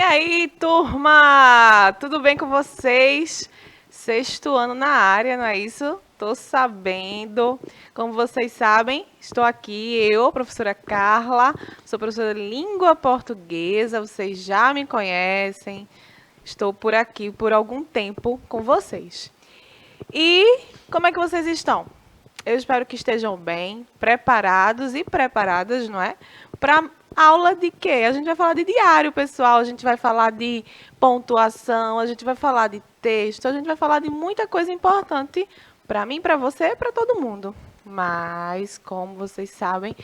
aí, turma? Tudo bem com vocês? Sexto ano na área, não é isso? Tô sabendo. Como vocês sabem, estou aqui, eu, professora Carla, sou professora de língua portuguesa, vocês já me conhecem. Estou por aqui por algum tempo com vocês. E como é que vocês estão? Eu espero que estejam bem, preparados e preparadas, não é? Para aula de quê? A gente vai falar de diário, pessoal. A gente vai falar de pontuação, a gente vai falar de texto, a gente vai falar de muita coisa importante para mim, para você, para todo mundo. Mas, como vocês sabem,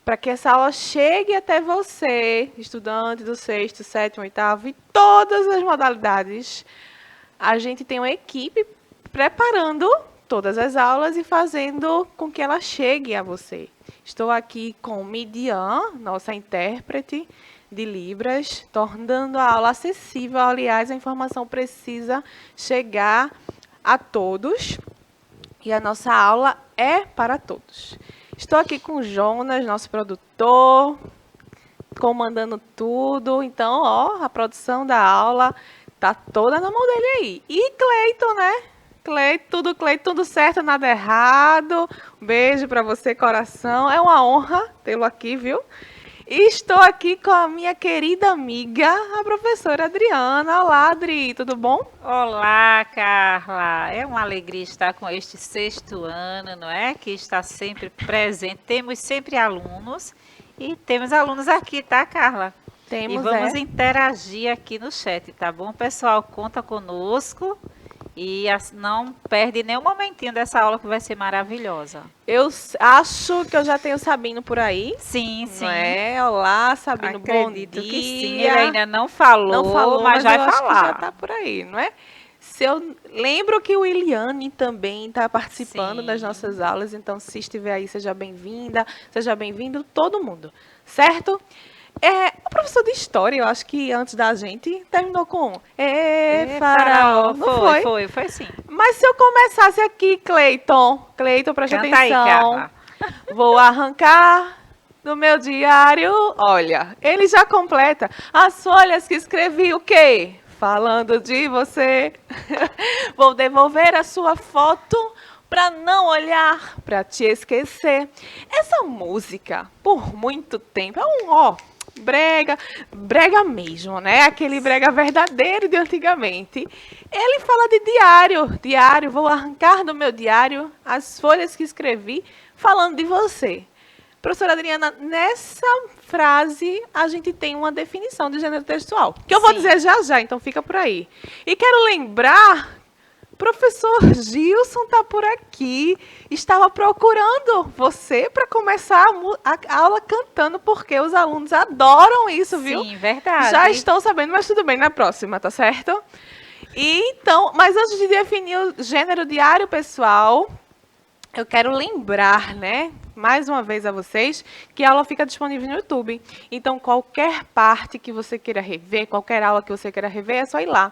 para que essa aula chegue até você, estudante do sexto, sétimo, oitavo e todas as modalidades, a gente tem uma equipe preparando todas as aulas e fazendo com que ela chegue a você. Estou aqui com Midian, nossa intérprete de Libras, tornando a aula acessível. Aliás, a informação precisa chegar a todos e a nossa aula é para todos. Estou aqui com o Jonas, nosso produtor, comandando tudo. Então, ó, a produção da aula tá toda na mão dele aí. E Cleiton, né? Cleiton, tudo certo, nada errado. Um beijo para você, coração. É uma honra tê-lo aqui, viu? E estou aqui com a minha querida amiga, a professora Adriana. Olá, Adri, tudo bom? Olá, Carla. É uma alegria estar com este sexto ano, não é? Que está sempre presente. Temos sempre alunos e temos alunos aqui, tá, Carla? E Temos, vamos interagir aqui no chat, tá bom? Pessoal, conta conosco e não perde nenhum momentinho dessa aula que vai ser maravilhosa. Eu acho que eu já tenho Sabino por aí. Sim, Não sim. é? Olá, Sabino, Acredito bom dia. que sim. Ele ainda não falou, Não falou, mas vai eu acho que já falar. está por aí, não é? Se eu lembro que o Iliane também está participando das Sim. nossas aulas, então se estiver aí, seja bem-vinda, seja bem-vindo todo mundo, certo? O professor de história, eu acho que antes da gente, terminou com Faraó, não foi? Foi sim. Mas se eu começasse aqui, Cleiton, preste Canta aí, atenção. Carla. Vou arrancar do meu diário. Olha, ele já completa as folhas que escrevi o quê? Falando de você. Vou devolver a sua foto para não olhar, para te esquecer. Essa música, por muito tempo, é brega mesmo, né? Aquele brega verdadeiro de antigamente. Ele fala de diário, vou arrancar do meu diário as folhas que escrevi falando de você. Professora Adriana, nessa frase a gente tem uma definição de gênero textual, que eu vou dizer já, então fica por aí. E quero lembrar, professor Gilson está por aqui, estava procurando você para começar a aula cantando, porque os alunos adoram isso, viu? Sim, verdade. Já estão sabendo, mas tudo bem, na próxima, tá certo? E então, mas antes de definir o gênero diário, pessoal, eu quero lembrar, né, mais uma vez a vocês, que a aula fica disponível no YouTube. Então, qualquer parte que você queira rever, qualquer aula que você queira rever, é só ir lá.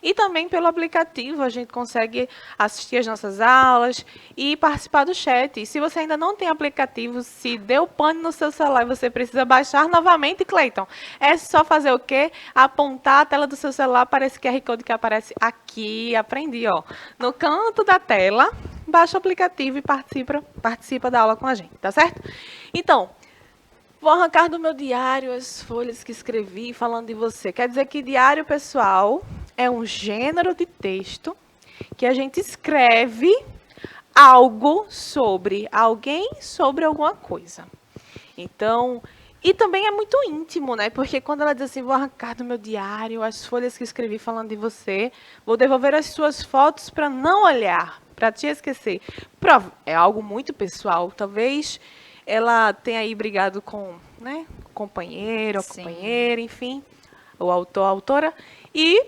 E também pelo aplicativo a gente consegue assistir as nossas aulas e participar do chat. E se você ainda não tem aplicativo, se deu pane no seu celular e você precisa baixar novamente, Cleiton, é só fazer o quê? Apontar a tela do seu celular para esse QR Code que aparece aqui, aprendi, ó, no canto da tela. Baixa o aplicativo e participa da aula com a gente, tá certo? Então, vou arrancar do meu diário as folhas que escrevi falando de você. Quer dizer que diário, pessoal, é um gênero de texto que a gente escreve algo sobre alguém, sobre alguma coisa. Então, e também é muito íntimo, né? Porque quando ela diz assim, vou arrancar do meu diário as folhas que escrevi falando de você, vou devolver as suas fotos para não olhar, para te esquecer. É algo muito pessoal. Talvez ela tenha aí brigado com, né, companheiro, ou companheira, enfim, o autor, a autora, e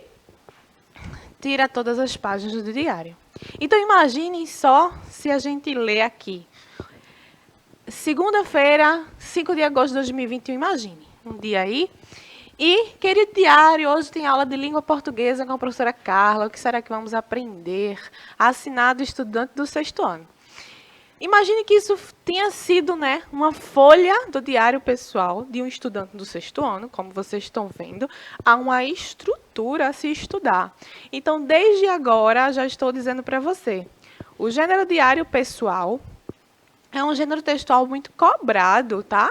tira todas as páginas do diário. Então, imaginem só se a gente lê aqui. Segunda-feira, 5 de agosto de 2021, imagine, um dia aí. E, querido diário, hoje tem aula de língua portuguesa com a professora Carla. O que será que vamos aprender? Assinado estudante do sexto ano. Imagine que isso tenha sido, né, uma folha do diário pessoal de um estudante do sexto ano, como vocês estão vendo, há uma estrutura a se estudar. Então, desde agora, já estou dizendo para você, o gênero diário pessoal é um gênero textual muito cobrado, tá?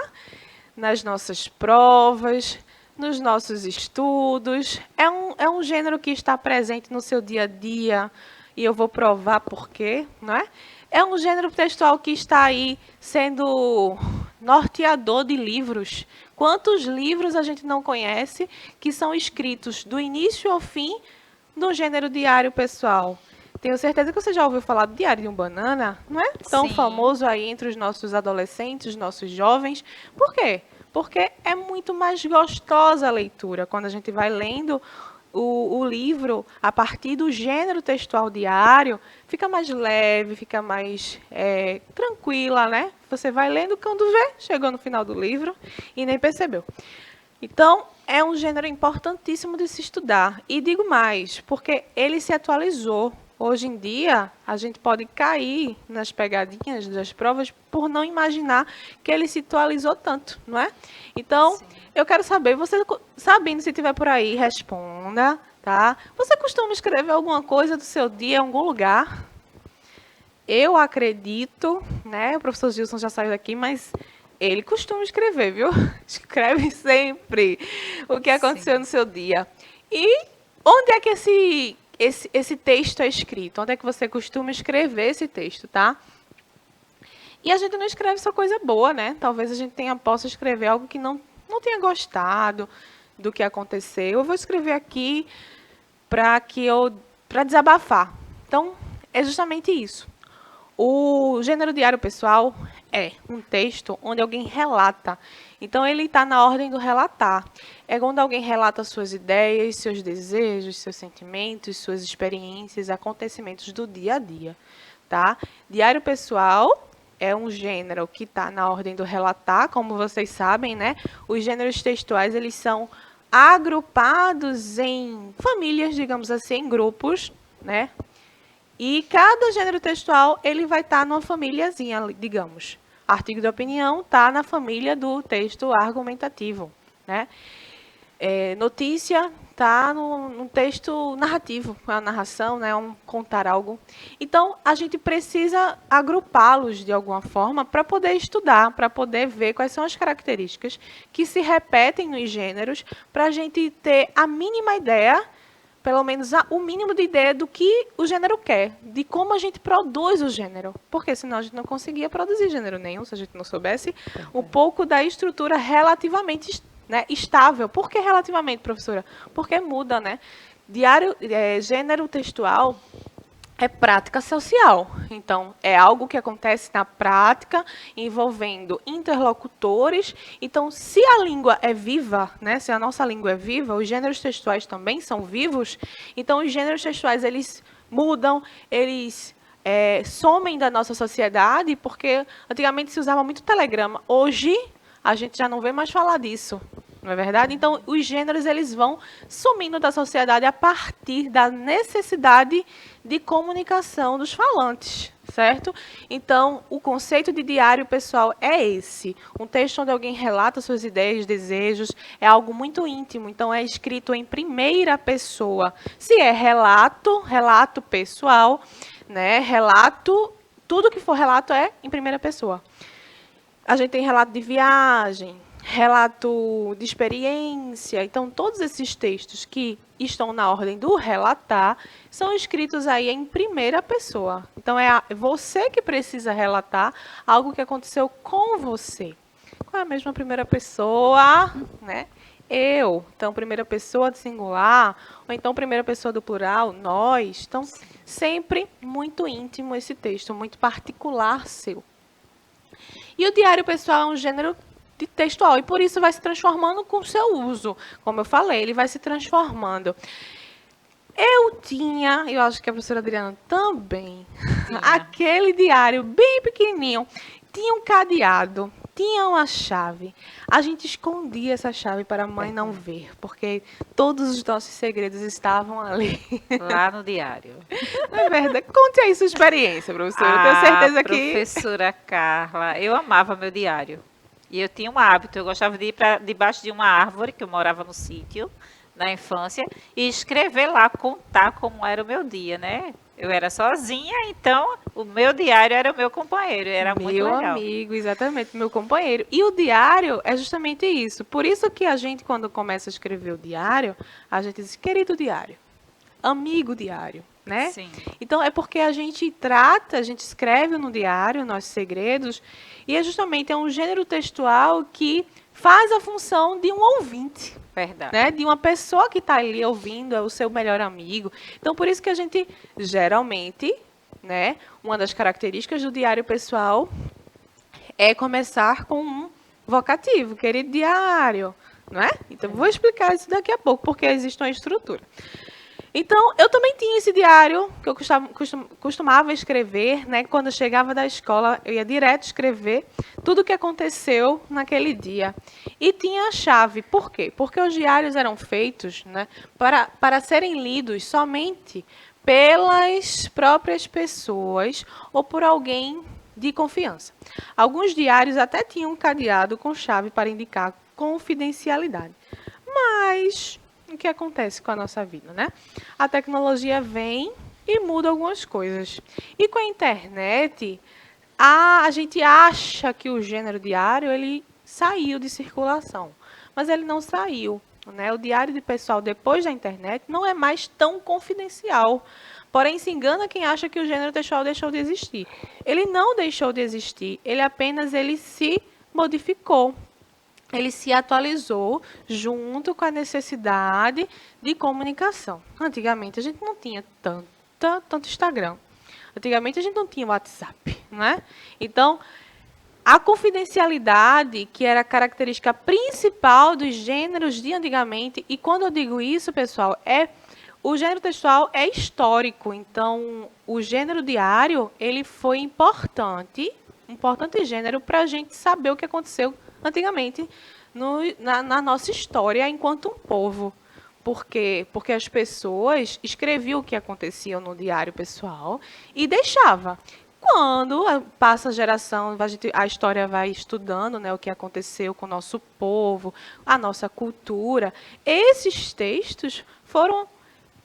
Nas nossas provas, nos nossos estudos. É um gênero que está presente no seu dia a dia, e eu vou provar por quê, não é? É um gênero textual que está aí sendo norteador de livros. Quantos livros a gente não conhece que são escritos do início ao fim no gênero diário pessoal? Tenho certeza que você já ouviu falar do Diário de um Banana, não é? Tão Sim. famoso aí entre os nossos adolescentes, nossos jovens. Por quê? Porque é muito mais gostosa a leitura quando a gente vai lendo o livro a partir do gênero textual diário, fica mais leve, fica mais tranquila, né? Você vai lendo quando vê, chegou no final do livro e nem percebeu. Então, é um gênero importantíssimo de se estudar. E digo mais, porque ele se atualizou. Hoje em dia, a gente pode cair nas pegadinhas das provas por não imaginar que ele se atualizou tanto, não é? Então, Sim. eu quero saber, você sabendo se tiver por aí, responda, tá? Você costuma escrever alguma coisa do seu dia em algum lugar? Eu acredito, né? O professor Gilson já saiu daqui, mas ele costuma escrever, viu? Escreve sempre o que aconteceu Sim. no seu dia. E onde é que esse texto é escrito? Onde é que você costuma escrever esse texto, tá? E a gente não escreve só coisa boa, né? Talvez a gente possa escrever algo que não tenha gostado do que aconteceu. Eu vou escrever aqui para desabafar. Então, é justamente isso. O gênero diário pessoal é um texto onde alguém relata. Então, ele está na ordem do relatar. É quando alguém relata suas ideias, seus desejos, seus sentimentos, suas experiências, acontecimentos do dia a dia. Tá? Diário pessoal é um gênero que está na ordem do relatar, como vocês sabem, né? Os gêneros textuais, eles são agrupados em famílias, digamos assim, em grupos, né? E cada gênero textual, ele vai estar numa famíliazinha, digamos. Artigo de opinião está na família do texto argumentativo, né? Notícia está no texto narrativo, a narração, né, contar algo. Então, a gente precisa agrupá-los de alguma forma para poder estudar, para poder ver quais são as características que se repetem nos gêneros, para a gente ter a mínima ideia, pelo menos o mínimo de ideia do que o gênero quer, de como a gente produz o gênero. Porque senão a gente não conseguia produzir gênero nenhum, se a gente não soubesse um pouco da estrutura relativamente, né, estável. Por que relativamente, professora? Porque muda, né? Gênero textual é prática social. Então, é algo que acontece na prática, envolvendo interlocutores. Então, se a língua é viva, né, se a nossa língua é viva, os gêneros textuais também são vivos. Então, os gêneros textuais, eles mudam, eles somem da nossa sociedade, porque antigamente se usava muito telegrama. Hoje, a gente já não vê mais falar disso. Não é verdade? Então, os gêneros eles vão sumindo da sociedade a partir da necessidade de comunicação dos falantes, certo? Então, o conceito de diário pessoal é esse. Um texto onde alguém relata suas ideias, desejos, é algo muito íntimo. Então, é escrito em primeira pessoa. Se é relato pessoal, né? Relato, tudo que for relato é em primeira pessoa. A gente tem relato de viagem, relato de experiência. Então, todos esses textos que estão na ordem do relatar são escritos aí em primeira pessoa. Então, é você que precisa relatar algo que aconteceu com você. Qual é a mesma primeira pessoa, né? Eu. Então, primeira pessoa do singular, ou então primeira pessoa do plural, nós. Então, sempre muito íntimo esse texto, muito particular seu. E o diário pessoal é um gênero de textual, e por isso vai se transformando com o seu uso. Como eu falei, ele vai se transformando. Eu acho que a professora Adriana também, aquele diário bem pequenininho, tinha um cadeado. tinha uma chave. A gente escondia essa chave para a mãe não ver, porque todos os nossos segredos estavam ali. Lá no diário. É verdade. Conte aí sua experiência, professora. Eu tenho certeza que... Professora Carla, eu amava meu diário. E eu tinha um hábito, eu gostava de ir para debaixo de uma árvore, que eu morava no sítio, na infância, e escrever lá, contar como era o meu dia, né? Eu era sozinha, então o meu diário era o meu companheiro, era muito Meu legal. amigo, exatamente, meu companheiro. E o diário é justamente isso. Por isso que a gente, quando começa a escrever o diário, a gente diz, querido diário, amigo diário, né? Sim. Então, é porque a gente trata, a gente escreve no diário nossos segredos, e é justamente um gênero textual que faz a função de um ouvinte, Verdade. né? De uma pessoa que está ali ouvindo, é o seu melhor amigo. Então, por isso que a gente, geralmente, né? Uma das características do diário pessoal é começar com um vocativo, querido diário, não é? Então, vou explicar isso daqui a pouco, porque existe uma estrutura. Então, eu também tinha esse diário que eu costumava escrever, né? Quando eu chegava da escola, eu ia direto escrever tudo o que aconteceu naquele dia. E tinha a chave. Por quê? Porque os diários eram feitos, né, para serem lidos somente pelas próprias pessoas ou por alguém de confiança. Alguns diários até tinham um cadeado com chave para indicar confidencialidade. Mas o que acontece com a nossa vida, né? A tecnologia vem e muda algumas coisas. E com a internet, a gente acha que o gênero diário ele saiu de circulação, mas ele não saiu, né? O diário de pessoal depois da internet não é mais tão confidencial. Porém, se engana quem acha que o gênero textual deixou de existir. Ele não deixou de existir, ele se modificou. Ele se atualizou junto com a necessidade de comunicação. Antigamente a gente não tinha tanto Instagram. Antigamente a gente não tinha WhatsApp, né? Então, a confidencialidade, que era a característica principal dos gêneros de antigamente, e quando eu digo isso, pessoal, o gênero textual é histórico. Então, o gênero diário, ele foi importante gênero para a gente saber o que aconteceu antigamente na nossa história enquanto um povo. Por quê? Porque as pessoas escreviam o que acontecia no diário pessoal e deixava. Quando passa a geração, a história vai estudando, né, o que aconteceu com o nosso povo, a nossa cultura, esses textos foram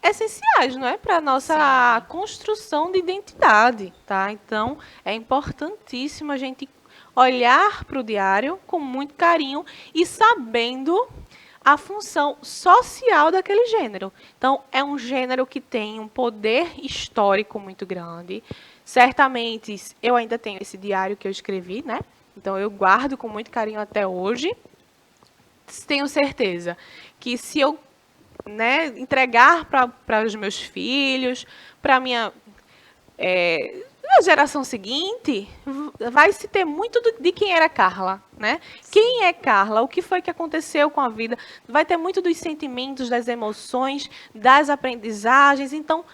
essenciais, não é, para a nossa construção de identidade, tá? Então, é importantíssimo a gente olhar para o diário com muito carinho e sabendo a função social daquele gênero. Então, é um gênero que tem um poder histórico muito grande. Certamente, eu ainda tenho esse diário que eu escrevi, né? Então, eu guardo com muito carinho até hoje. Tenho certeza que se eu, né, entregar para os meus filhos, para a minha na geração seguinte, vai se ter muito de quem era Carla, né? Quem é Carla? O que foi que aconteceu com a vida? Vai ter muito dos sentimentos, das emoções, das aprendizagens. Então,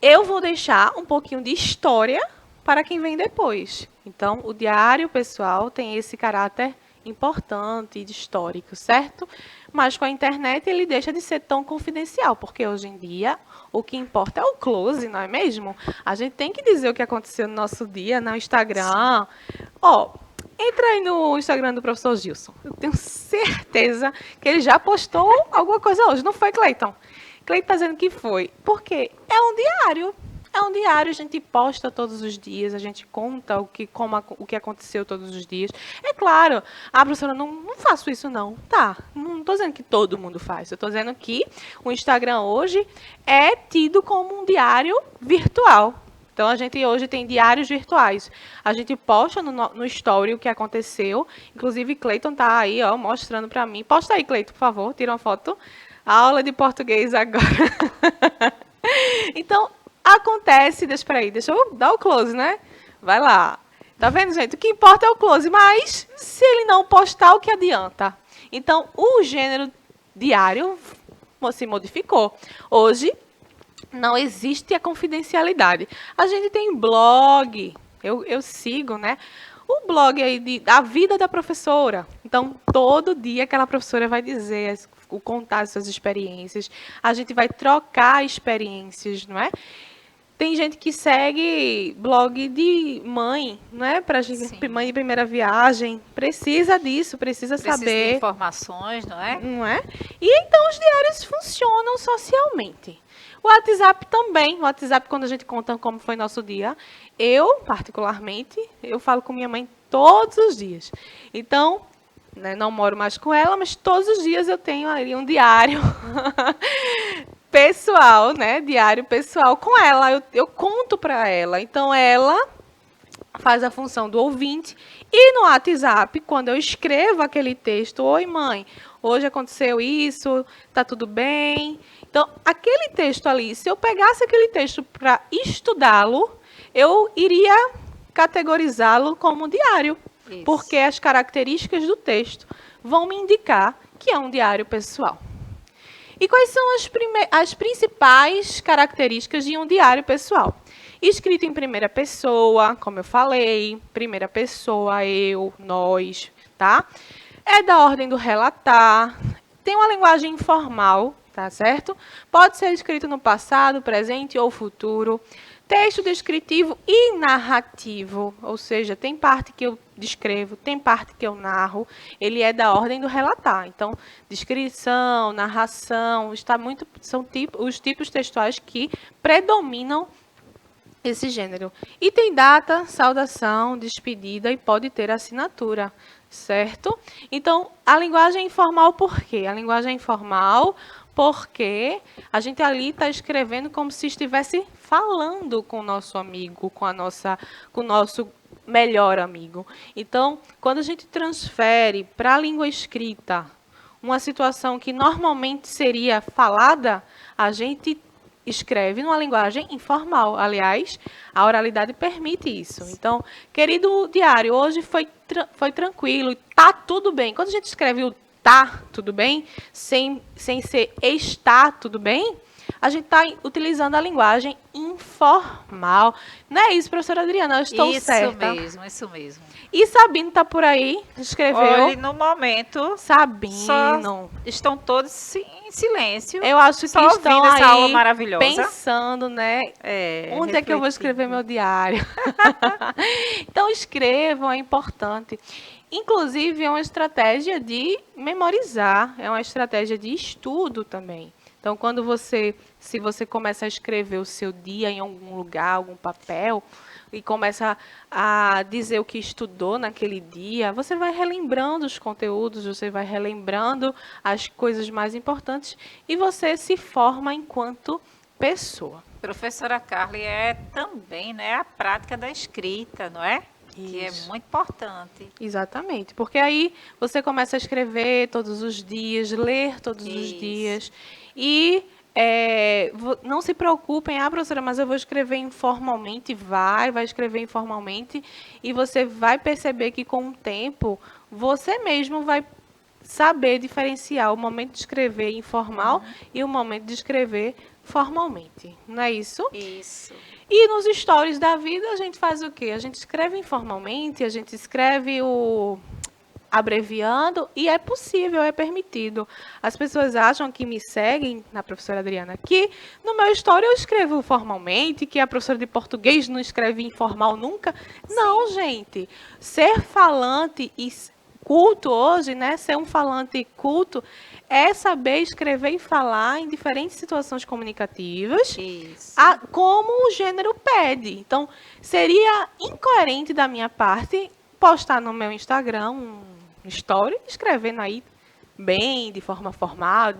eu vou deixar um pouquinho de história para quem vem depois. Então, o diário pessoal tem esse caráter importante de histórico, certo? Mas com a internet ele deixa de ser tão confidencial, porque hoje em dia o que importa é o close, não é mesmo? A gente tem que dizer o que aconteceu no nosso dia, no Instagram. Ó, entra aí no Instagram do professor Gilson. Eu tenho certeza que ele já postou alguma coisa hoje. Não foi, Cleiton? Cleiton está dizendo que foi. Porque é um diário. É um diário, a gente posta todos os dias, a gente conta o que aconteceu todos os dias. É claro, professora, não faço isso não. Tá, não estou dizendo que todo mundo faz. Eu estou dizendo que o Instagram hoje é tido como um diário virtual. Então, a gente hoje tem diários virtuais. A gente posta no story o que aconteceu. Inclusive, Cleiton está aí, ó, mostrando para mim. Posta aí, Cleiton, por favor, tira uma foto. Aula de português agora. Então, acontece, deixa eu dar o close, né? Vai lá. Tá vendo, gente? O que importa é o close, mas se ele não postar, o que adianta? Então, o gênero diário se modificou. Hoje, não existe a confidencialidade. A gente tem blog, eu sigo, né? o blog aí da vida da professora. Então, todo dia aquela professora vai dizer, contar as suas experiências. A gente vai trocar experiências, não é? Tem gente que segue blog de mãe, né? Para Sim. mãe de primeira viagem. Precisa disso, precisa Precisa de saber, informações, não é? não é? E então os diários funcionam socialmente. O WhatsApp também. O WhatsApp, quando a gente conta como foi nosso dia, eu, particularmente, eu falo com minha mãe todos os dias. Então, né, não moro mais com ela, mas todos os dias eu tenho ali um diário pessoal, né? Diário pessoal com ela. Eu conto para ela. Então, ela faz a função do ouvinte. E no WhatsApp, quando eu escrevo aquele texto, oi mãe, hoje aconteceu isso, tá tudo bem. Então, aquele texto ali, se eu pegasse aquele texto para estudá-lo, eu iria categorizá-lo como diário, Isso. porque as características do texto vão me indicar que é um diário pessoal. E quais são as principais características de um diário pessoal? Escrito em primeira pessoa, como eu falei, primeira pessoa, eu, nós, tá? É da ordem do relatar, tem uma linguagem informal, tá certo? Pode ser escrito no passado, presente ou futuro. Texto descritivo e narrativo, ou seja, tem parte que eu descrevo, tem parte que eu narro. Ele é da ordem do relatar. Então, descrição, narração, são os tipos textuais que predominam esse gênero. E tem data, saudação, despedida e pode ter assinatura, certo? Então, a linguagem informal por quê? A linguagem informal porque a gente ali está escrevendo como se estivesse falando com o nosso amigo, com o nosso melhor amigo. Então, quando a gente transfere para a língua escrita uma situação que normalmente seria falada, a gente escreve numa linguagem informal. Aliás, a oralidade permite isso. Então, querido diário, hoje foi tranquilo, tá tudo bem. Quando a gente escreve o tá tudo bem, sem ser está tudo bem, a gente está utilizando a linguagem informal. Não é isso, professora Adriana? Eu estou certa. Isso mesmo. E Sabino está por aí, escreveu. Olha, no momento, Sabino. Estão todos em silêncio. Eu acho que só estão essa aí aula maravilhosa. pensando, né? Onde é que eu vou escrever meu diário? Então, escrevam, é importante. Inclusive, é uma estratégia de memorizar, é uma estratégia de estudo também. Então, se você começa a escrever o seu dia em algum lugar, algum papel, e começa a dizer o que estudou naquele dia, você vai relembrando os conteúdos, você vai relembrando as coisas mais importantes e você se forma enquanto pessoa. Professora Carly, é também, né, a prática da escrita, não é? Isso. Que é muito importante. Exatamente, porque aí você começa a escrever todos os dias, ler todos os dias e não se preocupem, professora, mas eu vou escrever informalmente, vai escrever informalmente e você vai perceber que com o tempo você mesmo vai saber diferenciar o momento de escrever informal e o momento de escrever formalmente, não é isso? Isso. E nos stories da vida a gente faz o quê? A gente escreve informalmente, a gente escreve abreviando e é possível, é permitido. As pessoas acham que me seguem, na professora Adriana, que no meu story eu escrevo formalmente, que a professora de português não escreve informal nunca. Sim. Não, gente. Ser falante e culto hoje, né? Ser um falante culto é saber escrever e falar em diferentes situações comunicativas, como o gênero pede. Então, seria incoerente da minha parte postar no meu Instagram um story, escrevendo aí bem, de forma formal,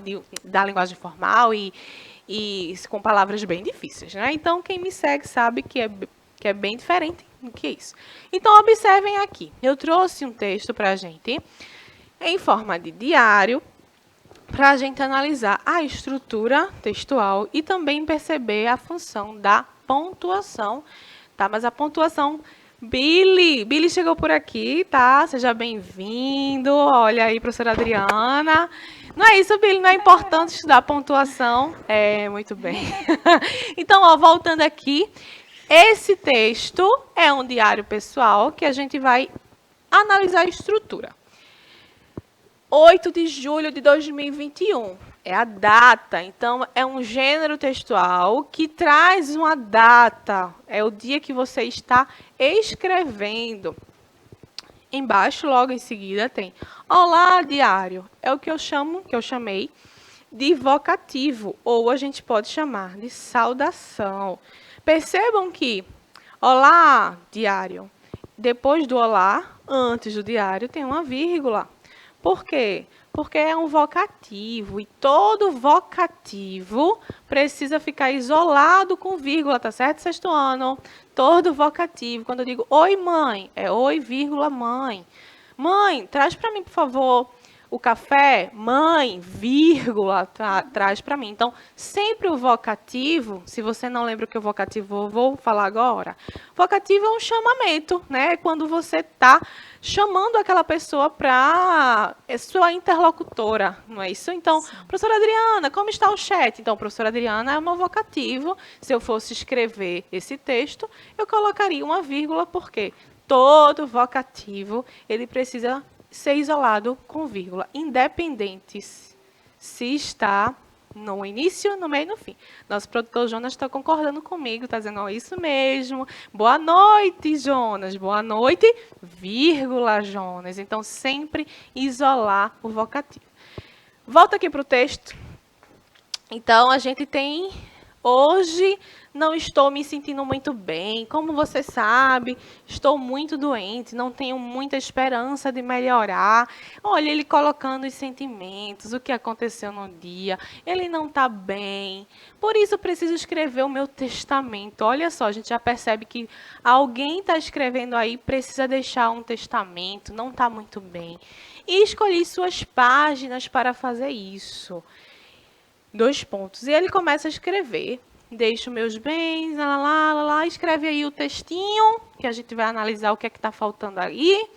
da linguagem formal e com palavras bem difíceis, né? Então, quem me segue sabe que é bem diferente do que isso. Então, observem aqui. Eu trouxe um texto para a gente em forma de diário, para a gente analisar a estrutura textual e também perceber a função da pontuação, tá? Mas a pontuação... Billy chegou por aqui, tá? Seja bem-vindo. Olha aí, professora Adriana. Não é isso, Billy? Não é importante estudar pontuação? É, muito bem. Então, voltando aqui, Esse texto é um diário pessoal que a gente vai analisar a estrutura. 8 de julho de 2021 é a data, então é um gênero textual que traz uma data, é o dia que você está escrevendo. Embaixo, logo em seguida, tem olá, diário. É o que eu chamei de vocativo, ou a gente pode chamar de saudação. Percebam que olá, diário. Depois do olá, antes do diário, tem uma vírgula. Por quê? Porque é um vocativo e todo vocativo precisa ficar isolado com vírgula, tá certo, sexto ano? Todo vocativo, quando eu digo oi, mãe, é oi, vírgula, mãe. Mãe, traz para mim, por favor, o café. Mãe, vírgula, traz para mim. Então, sempre o vocativo, se você não lembra o que é o vocativo, eu vou falar agora. Vocativo é um chamamento, né? É quando você está chamando aquela pessoa para sua interlocutora, não é isso? Então, sim. Professora Adriana, como está o chat? Então, professora Adriana é um vocativo. Se eu fosse escrever esse texto, eu colocaria uma vírgula, porque todo vocativo, ele precisa ser isolado com vírgula, independente se está no início, no meio e no fim. Nosso produtor Jonas está concordando comigo, está dizendo, oh, isso mesmo. Boa noite, Jonas. Boa noite, vírgula, Jonas. Então, sempre isolar o vocativo. Volta aqui para o texto. Então, a gente tem... Hoje não estou me sentindo muito bem. Como você sabe, estou muito doente, não tenho muita esperança de melhorar. Olha, ele colocando os sentimentos, o que aconteceu no dia. Ele não está bem. Por isso, eu preciso escrever o meu testamento. Olha só, a gente já percebe que alguém está escrevendo aí, precisa deixar um testamento, não está muito bem. E escolhi suas páginas para fazer isso. 2 pontos. E ele começa a escrever. Deixo meus bens, escreve aí o textinho, que a gente vai analisar o que é que está faltando aí.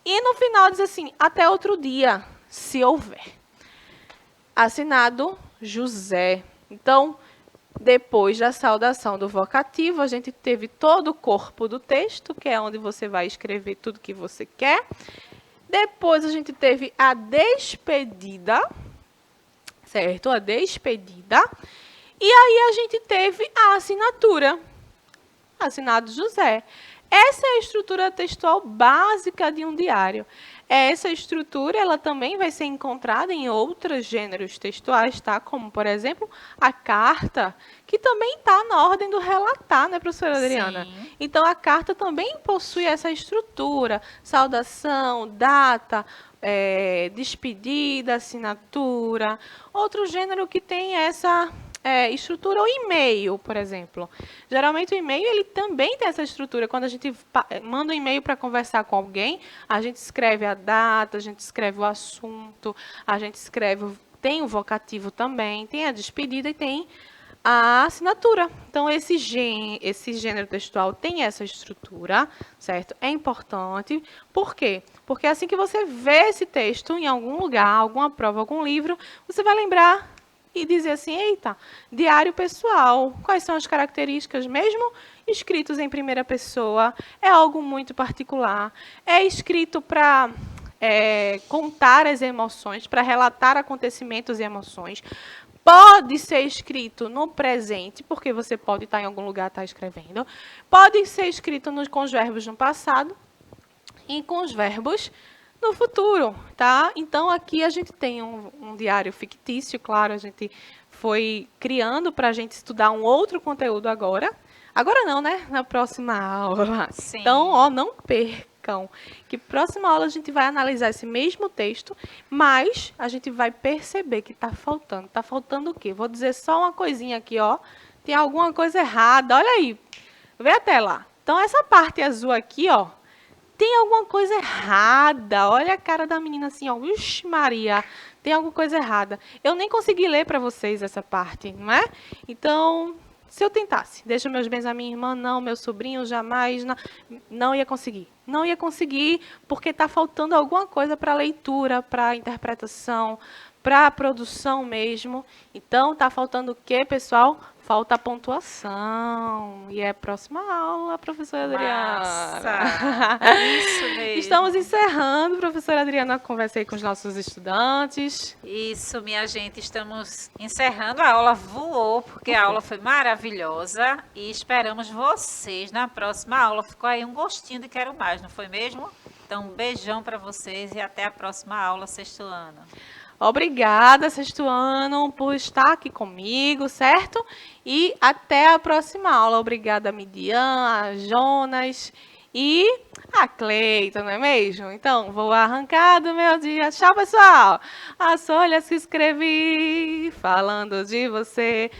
E no final diz assim, até outro dia, se houver. Assinado José. Então, depois da saudação do vocativo, a gente teve todo o corpo do texto, que é onde você vai escrever tudo que você quer. Depois a gente teve a despedida, certo? A despedida. E aí a gente teve a assinatura. Assinado José. Essa é a estrutura textual básica de um diário. Essa estrutura, ela também vai ser encontrada em outros gêneros textuais, tá? Como, por exemplo, a carta, que também está na ordem do relatar, né, professora Adriana? Sim. Então, a carta também possui essa estrutura. Saudação, data, despedida, assinatura. Outro gênero que tem essa... estrutura, o e-mail, por exemplo. Geralmente o e-mail ele também tem essa estrutura. Quando a gente manda um e-mail para conversar com alguém, a gente escreve a data, a gente escreve o assunto, a gente escreve, tem o vocativo também, tem a despedida e tem a assinatura. Então, esse gênero textual tem essa estrutura, certo? É importante. Por quê? Porque assim que você vê esse texto em algum lugar, alguma prova, algum livro, você vai lembrar e dizer assim, eita, diário pessoal, quais são as características, mesmo escritos em primeira pessoa, é algo muito particular, é escrito para contar as emoções, para relatar acontecimentos e emoções, pode ser escrito no presente, porque você pode estar em algum lugar, estar escrevendo, pode ser escrito com os verbos no passado e com os verbos no futuro, tá? Então, aqui a gente tem um diário fictício, claro, a gente foi criando para a gente estudar um outro conteúdo agora. Agora não, né? Na próxima aula. Sim. Então, ó, não percam, que próxima aula a gente vai analisar esse mesmo texto, mas a gente vai perceber que está faltando. Está faltando o quê? Vou dizer só uma coisinha aqui, ó. Tem alguma coisa errada, olha aí. Vê até lá. Então, essa parte azul aqui, ó, tem alguma coisa errada. Olha a cara da menina assim, ó. Ixi, Maria, tem alguma coisa errada. Eu nem consegui ler para vocês essa parte, não é? Então, se eu tentasse, deixa meus bens à minha irmã, não, meu sobrinho, jamais, não ia conseguir. Não ia conseguir, porque está faltando alguma coisa para a leitura, para a interpretação, para a produção mesmo. Então, está faltando o quê, pessoal? falta a pontuação. E é a próxima aula, professora Adriana. Massa! Isso mesmo. Estamos encerrando, professora Adriana, conversei com os nossos estudantes. Isso, minha gente, estamos encerrando. A aula voou, porque a aula foi maravilhosa. E esperamos vocês na próxima aula. Ficou aí um gostinho de quero mais, não foi mesmo? Então, um beijão para vocês e até a próxima aula, sexto ano. Obrigada, sexto ano, por estar aqui comigo, certo? E até a próxima aula. Obrigada, Midian, a Jonas e a Cleiton, não é mesmo? Então, vou arrancar do meu dia. Tchau, pessoal! As folhas que escrevi falando de você.